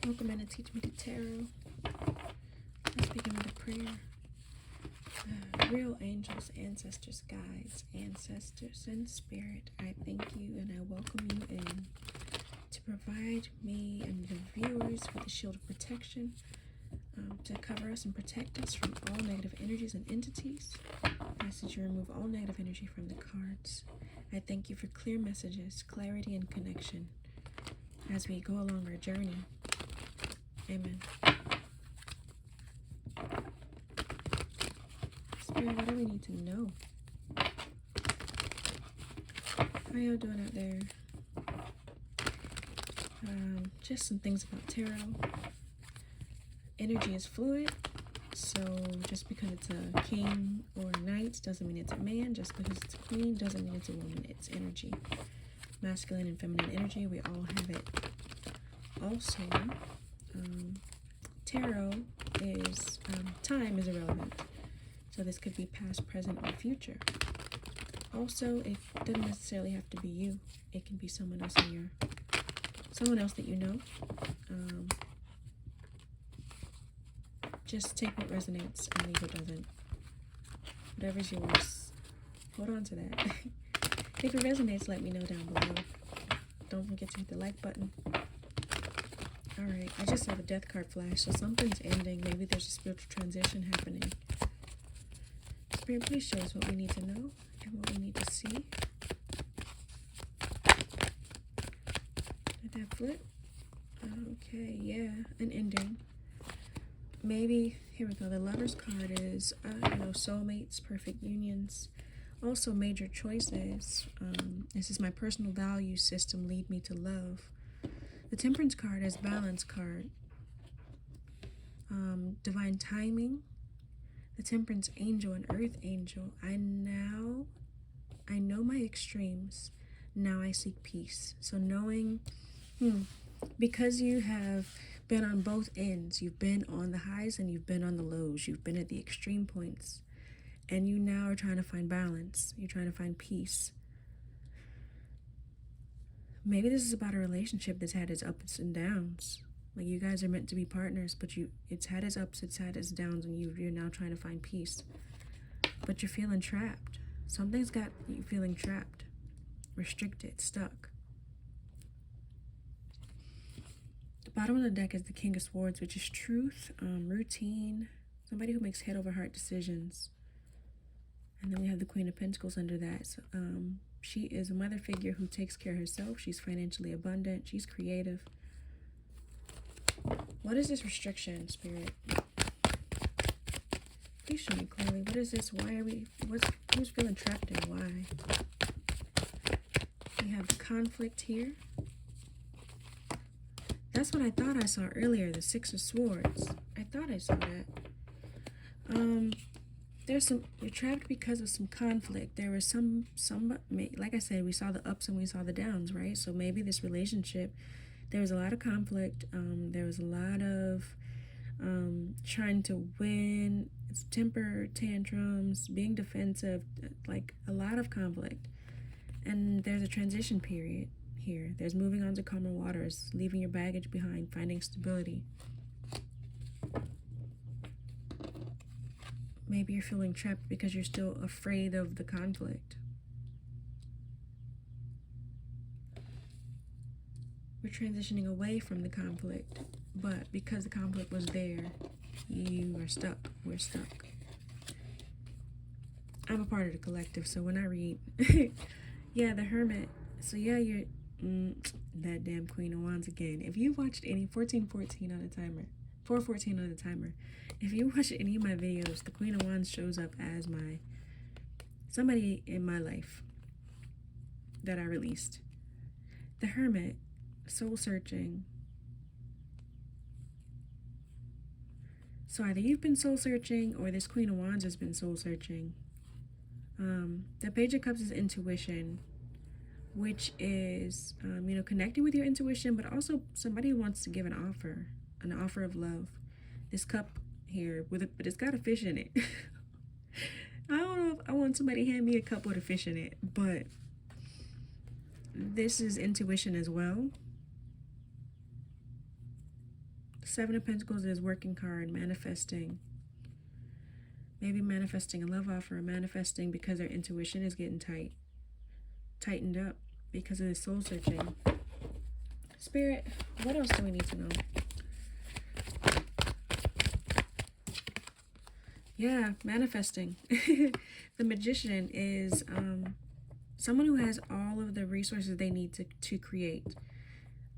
Welcome in to Teach Me the Tarot. Let's begin with a prayer. Real angels, ancestors, guides, ancestors, and spirit, I thank you and I welcome you in to provide me and the viewers with a shield of protection to cover us and protect us from all negative energies and entities. I ask that you remove all negative energy from the cards. I thank you for clear messages, clarity, and connection as we go along our journey. Amen. Spirit, what do we need to know? How y'all doing out there? Just some things about tarot. Energy is fluid, so just because it's a king or a knight doesn't mean it's a man. Just because it's a queen doesn't mean it's a woman. It's energy. Masculine and feminine energy, we all have it. Also, tarot is, time is irrelevant. So this could be past, present, or future. Also, it doesn't necessarily have to be you. It can be someone else someone else that you know. Just take what resonates and leave what doesn't. Whatever's yours, hold on to that. If it resonates, let me know down below. Don't forget to hit the like button. Alright, I just saw the death card flash, so something's ending. Maybe there's a spiritual transition happening. Spirit, please show us what we need to know and what we need to see. Did that flip? Okay, yeah, an ending. Maybe, here we go, the Lover's card is, soulmates, perfect unions. Also major choices. This is my personal value system, lead me to love. The Temperance card is balance card. Divine timing. The Temperance angel and Earth angel. I know my extremes. Now I seek peace. So knowing, because you have been on both ends. You've been on the highs and you've been on the lows. You've been at the extreme points. And you now are trying to find balance. You're trying to find peace. Maybe this is about a relationship that's had its ups and downs. Like you guys are meant to be partners, but it's had its ups, it's had its downs, and you're now trying to find peace. But you're feeling trapped. Something's got you feeling trapped, restricted, stuck. The bottom of the deck is the King of Swords, which is truth, routine, somebody who makes head over heart decisions. And then we have the Queen of Pentacles under that. So, she is a mother figure who takes care of herself. She's financially abundant. She's creative. What is this restriction, Spirit? Please show me clearly. What is this? Why are who's feeling trapped and why? We have the conflict here. That's what I thought I saw earlier, the Six of Swords. I thought I saw that. You're trapped because of some conflict. There was some, like I said, we saw the ups and we saw the downs, right? So maybe this relationship, there was a lot of conflict. There was a lot of trying to win, temper tantrums, being defensive, like a lot of conflict. And there's a transition period here. There's moving on to calmer waters, leaving your baggage behind, finding stability. Maybe you're feeling trapped because you're still afraid of the conflict. We're transitioning away from the conflict, but because the conflict was there, you are stuck. We're stuck. I'm a part of the collective, so when I read, yeah, the Hermit. So yeah, you're that damn Queen of Wands again. If you watched any 1414 on the timer, 414 on the timer. If you watch any of my videos, the Queen of Wands shows up as somebody in my life that I released. The Hermit, soul searching. So either you've been soul searching or this Queen of Wands has been soul searching. The Page of Cups is intuition, which is, connecting with your intuition, but also somebody who wants to give an offer of love. This cup here, but it's got a fish in it. I don't know if I want somebody to hand me a cup with a fish in it, but this is intuition as well. Seven of Pentacles is working card, manifesting. Maybe manifesting a love offer, or manifesting because their intuition is getting tightened up because of the soul searching. Spirit, what else do we need to know? Yeah, manifesting. The Magician is someone who has all of the resources they need to create.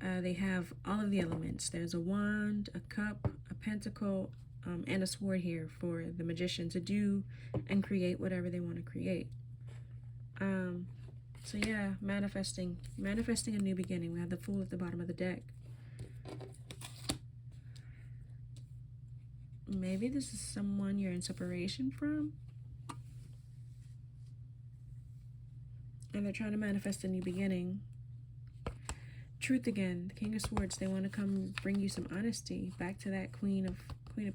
They have all of the elements. There's a wand, a cup, a pentacle, and a sword here for the Magician to do and create whatever they want to create. So yeah, manifesting a new beginning. We have the Fool at the bottom of the deck. Maybe this is someone you're in separation from, and they're trying to manifest a new beginning. Truth again, the King of Swords. They want to come bring you some honesty. Back to that Queen of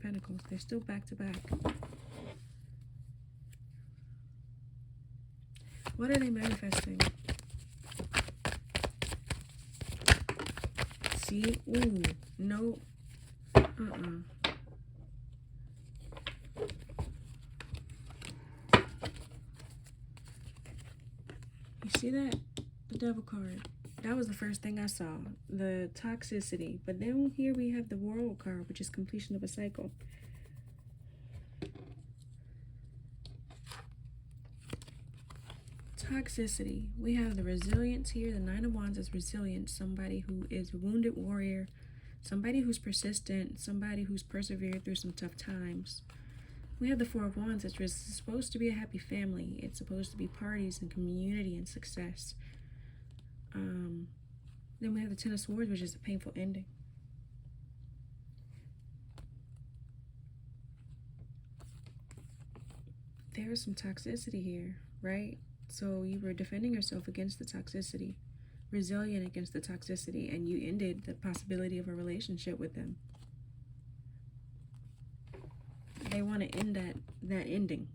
Pentacles. They're still back to back. What are they manifesting? See? Ooh. No. You see that? The Devil card. That was the first thing I saw. The toxicity. But then here we have the World card, which is completion of a cycle. Toxicity. We have the resilience here. The Nine of Wands is resilience. Somebody who is a wounded warrior. Somebody who's persistent. Somebody who's persevered through some tough times. We have the Four of Wands. It's supposed to be a happy family. It's supposed to be parties and community and success. Then we have the Ten of Swords, which is a painful ending. There is some toxicity here, right? So you were defending yourself against the toxicity, resilient against the toxicity, and you ended the possibility of a relationship with them. They want to end that ending.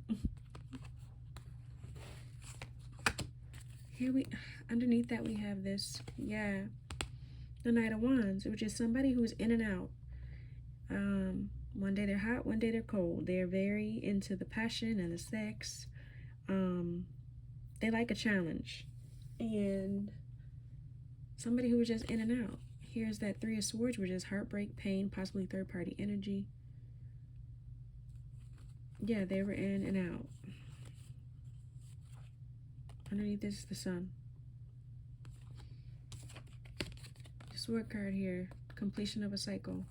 Here underneath that we have this, yeah, the Knight of Wands, which is somebody who's in and out. One day they're hot, one day they're cold. They're very into the passion and the sex. They like a challenge. And somebody who is just in and out. Here's that Three of Swords, which is heartbreak, pain, possibly third-party energy. Yeah, they were in and out. Underneath this is the Sun. The Sword card here, completion of a cycle.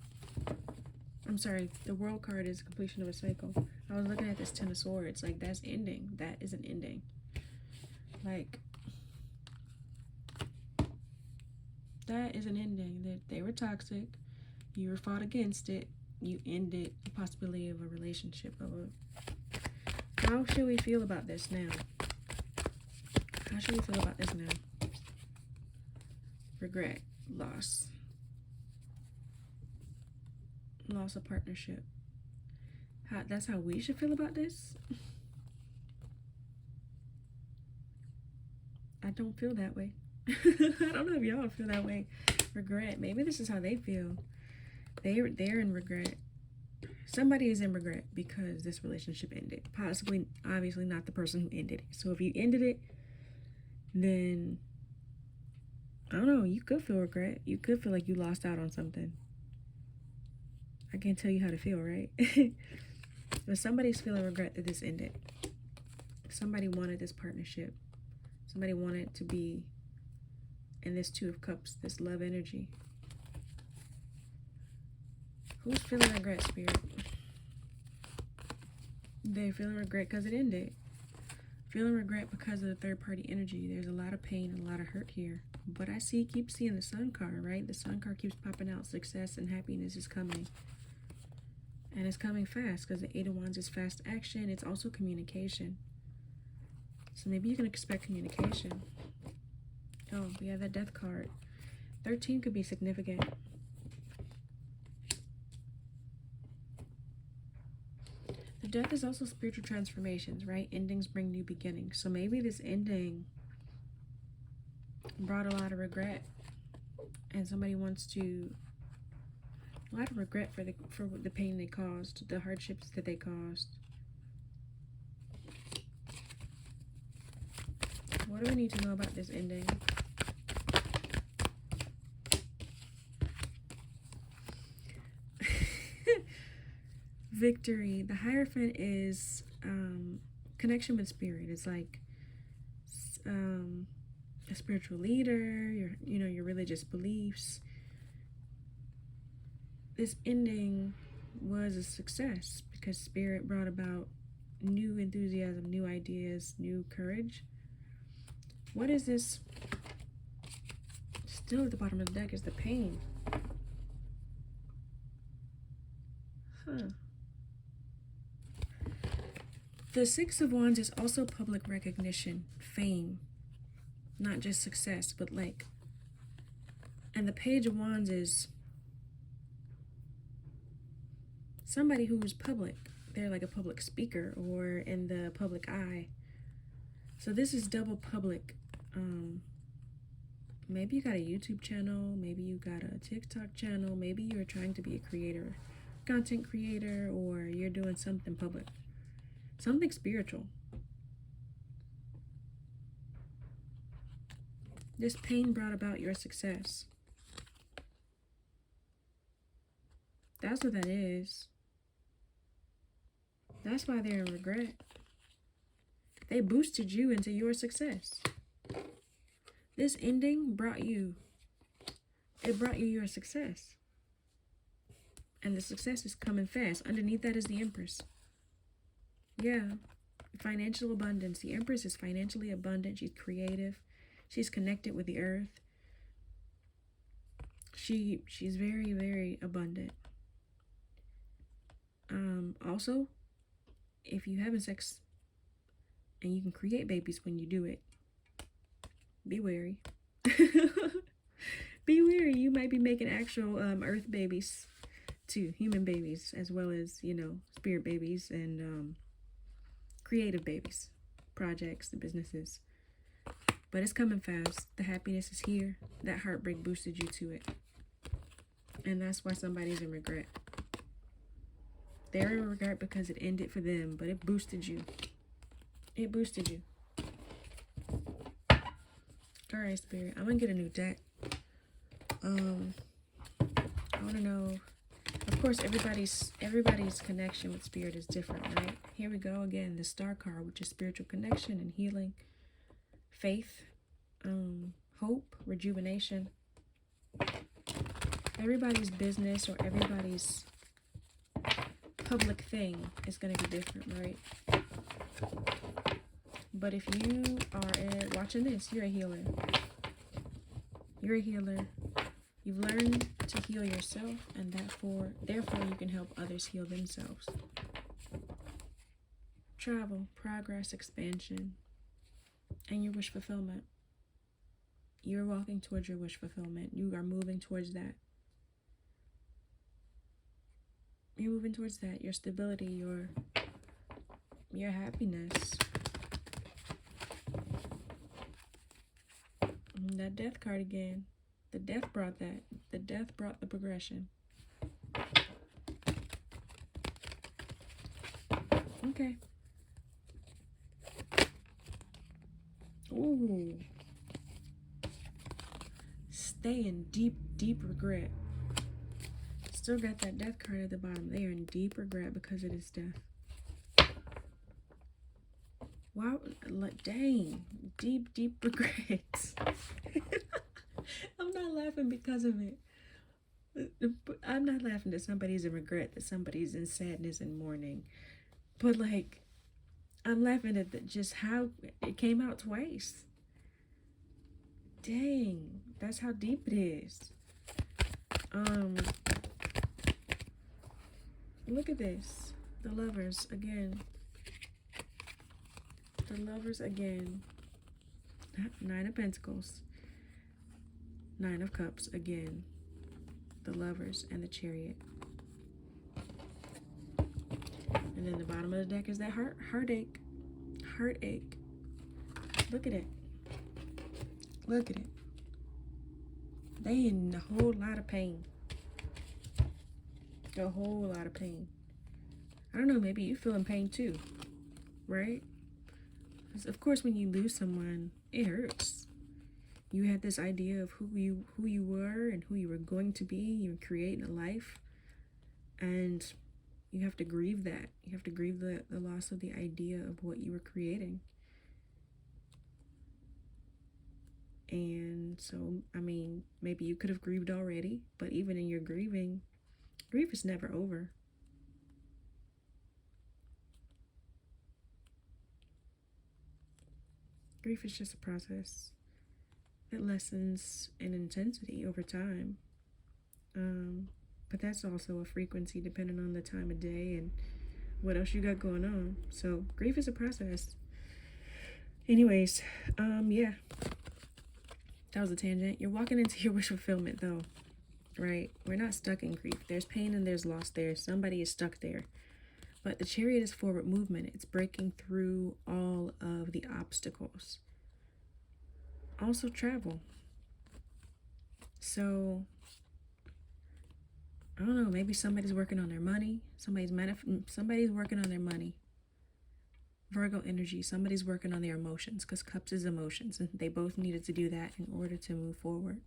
I'm sorry, the World card is completion of a cycle. I was looking at this Ten of Swords, like that's ending. That is an ending. Like, that is an ending. That they were toxic. You were fought against it. You ended the possibility of a relationship. How should we feel about this now? How should we feel about this now? Regret, loss. Loss of partnership. That's how we should feel about this? I don't feel that way. I don't know if y'all feel that way. Regret. Maybe this is how they feel. They're in regret. Somebody is in regret because this relationship ended. Possibly, obviously not the person who ended it. So if you ended it, then I don't know, you could feel regret. You could feel like you lost out on something. I can't tell you how to feel, right? But somebody's feeling regret that this ended. Somebody wanted this partnership. Somebody wanted to be in this Two of Cups, this love energy. Who's feeling regret, Spirit? They're feeling regret because it ended. Feeling regret because of the third-party energy. There's a lot of pain and a lot of hurt here. But I keep seeing the Sun card, right? The Sun card keeps popping out. Success and happiness is coming. And it's coming fast because the Eight of Wands is fast action. It's also communication. So maybe you can expect communication. Oh, we have that Death card. 13 could be significant. The Death is also spiritual transformations, right? Endings bring new beginnings. So maybe this ending brought a lot of regret. And somebody wants to A lot of regret for the pain they caused, the hardships that they caused. What do we need to know about this ending? Victory. The Hierophant is connection with spirit. It's like a spiritual leader, your religious beliefs. This ending was a success because spirit brought about new enthusiasm, new ideas, new courage. What is this? Still at the bottom of the deck is the pain. The Six of Wands is also public recognition, fame, not just success, but like, and the Page of Wands is somebody who is public. They're like a public speaker or in the public eye. So this is double public. Maybe you got a YouTube channel, maybe you got a TikTok channel, maybe you're trying to be a creator, content creator, or you're doing something public, something spiritual. This pain brought about your success. That's what that is. That's why they're in regret. They boosted you into your success. This ending brought you your success. And the success is coming fast. Underneath that is the Empress. Yeah. Financial abundance. The Empress is financially abundant. She's creative. She's connected with the earth. She's very, very abundant. Also, if you're having sex and you can create babies when you do it, be wary. Be wary. You might be making actual earth babies too, human babies, as well as, spirit babies and creative babies, projects, and businesses. But it's coming fast. The happiness is here. That heartbreak boosted you to it. And that's why somebody's in regret. They're in regret because it ended for them, but it boosted you. It boosted you. All right, Spirit. I'm going to get a new deck. I want to know. Of course, everybody's connection with Spirit is different, right? Here we go again. The Star card, which is spiritual connection and healing. Faith, hope, rejuvenation. Everybody's business or everybody's public thing is going to be different, right? But if you are watching this, you're a healer. You're a healer. You've learned to heal yourself, and therefore you can help others heal themselves. Travel, progress, expansion, and your wish fulfillment. You're walking towards your wish fulfillment. You are moving towards that. You're moving towards that. Your stability, your happiness. And that Death card again. The Death brought that. The Death brought the progression. Okay. Ooh. Stay in deep, deep regret. Still got that Death card at the bottom. They are in deep regret because it is death. Wow, dang. Deep, deep regrets. I'm not laughing because of it. I'm not laughing that somebody's in regret, that somebody's in sadness and mourning. But like, I'm laughing at just how it came out twice. Dang, that's how deep it is. Look at this. The Lovers again. The Lovers again. 9 of Pentacles. 9 of Cups again. The Lovers and the Chariot. And then the bottom of the deck is that heartache. Heartache. Look at it. Look at it. They in a whole lot of pain. A whole lot of pain. I don't know, maybe you feeling pain too, right? Because of course when you lose someone, it hurts. You had this idea of who you were and who you were going to be. You were creating a life, and you have to grieve that. You have to grieve the loss of the idea of what you were creating. And so, I mean, maybe you could have grieved already, but even in your grieving, grief is never over. Grief is just a process. It lessens in intensity over time. But that's also a frequency depending on the time of day and what else you got going on. So grief is a process. Anyways, yeah. That was a tangent. You're walking into your wish fulfillment though, right? We're not stuck in grief. There's pain and there's loss there. Somebody is stuck there. But the Chariot is forward movement. It's breaking through all of the obstacles. Also travel. So, I don't know, maybe somebody's working on their money. Somebody's working on their money. Virgo energy, somebody's working on their emotions, because Cups is emotions, and they both needed to do that in order to move forward.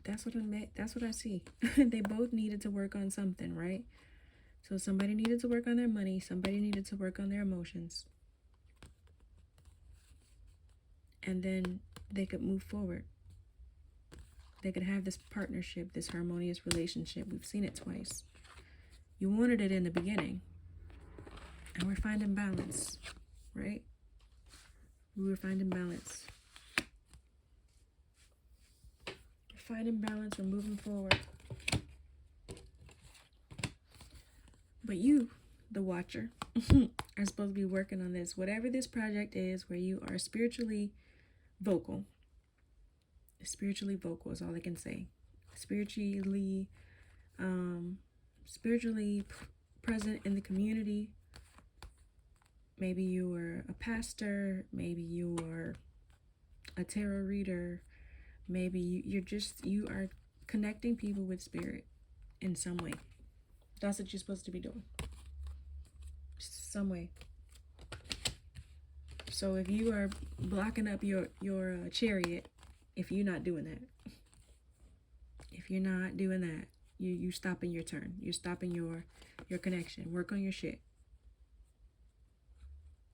That's what I see. They both needed to work on something, right? So somebody needed to work on their money, somebody needed to work on their emotions. And then they could move forward. They could have this partnership, this harmonious relationship. We've seen it twice. You wanted it in the beginning. And we're finding balance, right? We were finding balance. We're finding balance. We're moving forward. But you, the watcher, are supposed to be working on this. Whatever this project is, where you are spiritually vocal. Spiritually vocal is all I can say. Spiritually present in the community. Maybe you are a pastor. Maybe you are a tarot reader. Maybe you are connecting people with spirit in some way. That's what you're supposed to be doing. Some way. So if you are blocking up your chariot, if you're not doing that, you stopping your turn. You're stopping your connection. Work on your shit.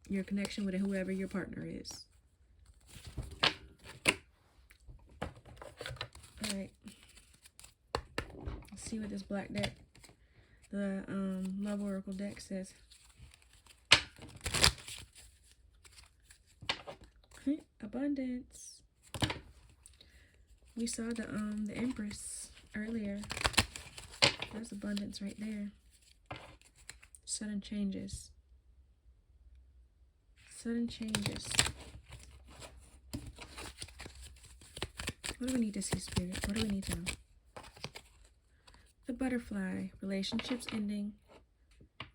Your connection with whoever your partner is. All right. Let's see what this black deck, the Love Oracle deck says. Abundance. We saw the Empress earlier. There's abundance right there. Sudden changes. Sudden changes. What do we need to see, Spirit? What do we need to know? The Butterfly. Relationships ending.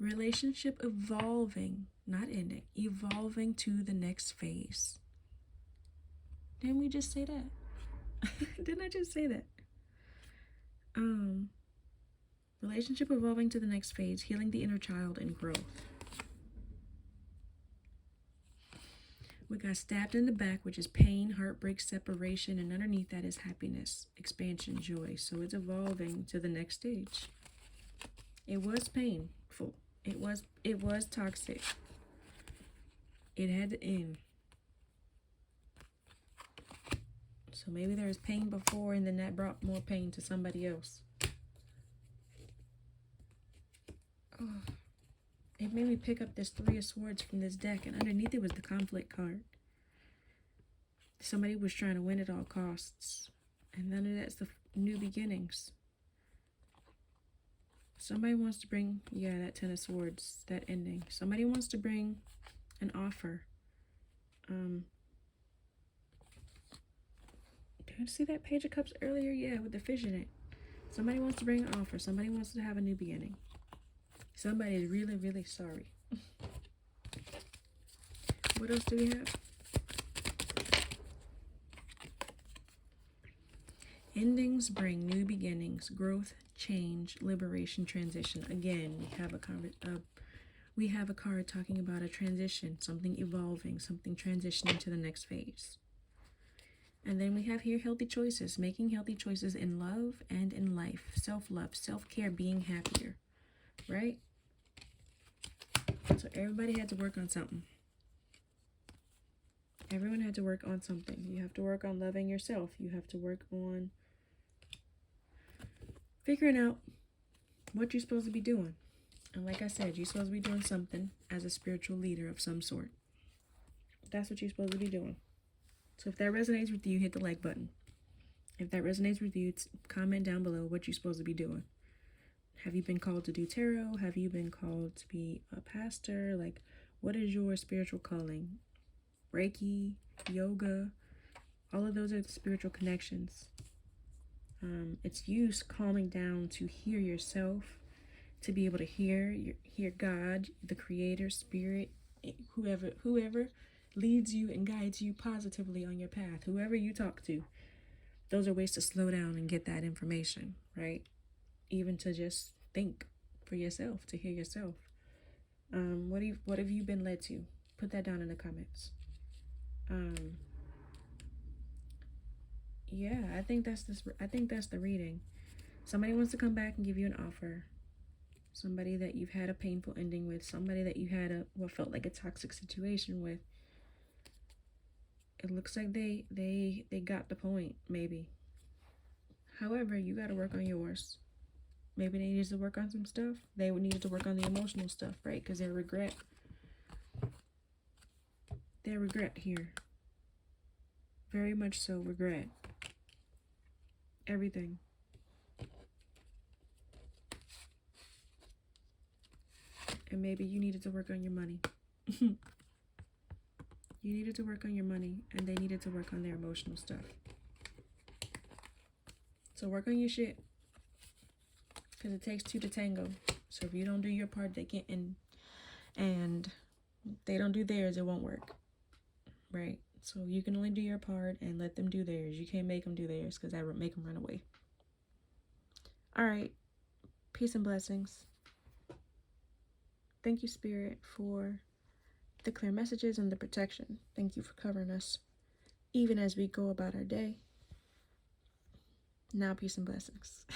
Relationship evolving. Not ending. Evolving to the next phase. Didn't we just say that? Didn't I just say that? Relationship evolving to the next phase. Healing the inner child and growth. We got stabbed in the back, which is pain, heartbreak, separation, and underneath that is happiness, expansion, joy. So it's evolving to the next stage. It was painful. It was toxic. It had to end. So maybe there was pain before, and then that brought more pain to somebody else. Oh. It made me pick up this Three of Swords from this deck, and underneath it was the conflict card. Somebody was trying to win at all costs, and none of that's the new beginnings. Somebody wants to bring, yeah, that Ten of Swords, that ending. Somebody wants to bring an offer. Did you see that Page of Cups earlier? Yeah, with the fish in it. Somebody wants to bring an offer. Somebody wants to have a new beginning. Somebody is really, really sorry. What else do we have? Endings bring new beginnings, growth, change, liberation, transition. Again, we have a card talking about a transition, something evolving, something transitioning to the next phase. And then we have here healthy choices, making healthy choices in love and in life, self-love, self-care, being happier, right? So everybody had to work on something. Everyone had to work on something. You have to work on loving yourself. You have to work on figuring out what you're supposed to be doing. And like I said, you're supposed to be doing something as a spiritual leader of some sort. That's what you're supposed to be doing. So if that resonates with you, hit the like button. If that resonates with you, comment down below what you're supposed to be doing. Have you been called to do tarot? Have you been called to be a pastor? Like, what is your spiritual calling? Reiki, yoga, all of those are spiritual connections. It's you calming down to hear yourself, to be able to hear God, the creator, spirit, whoever leads you and guides you positively on your path, whoever you talk to. Those are ways to slow down and get that information, right? Even to just think for yourself, to hear yourself. What have you been led to? Put that down in the comments. Yeah, I think that's the reading. Somebody wants to come back and give you an offer. Somebody that you've had a painful ending with, somebody that you had what felt like a toxic situation with. It looks like they got the point, maybe. However, you got to work on yours. Maybe they needed to work on some stuff. They needed to work on the emotional stuff, right? Because their regret here. Very much so, regret. Everything. And maybe you needed to work on your money. You needed to work on your money, and they needed to work on their emotional stuff. So work on your shit. Because it takes two to tango. So if you don't do your part, they can't, and they don't do theirs, it won't work. Right? So you can only do your part and let them do theirs. You can't make them do theirs because that would make them run away. All right. Peace and blessings. Thank you, Spirit, for the clear messages and the protection. Thank you for covering us even as we go about our day. Now, peace and blessings.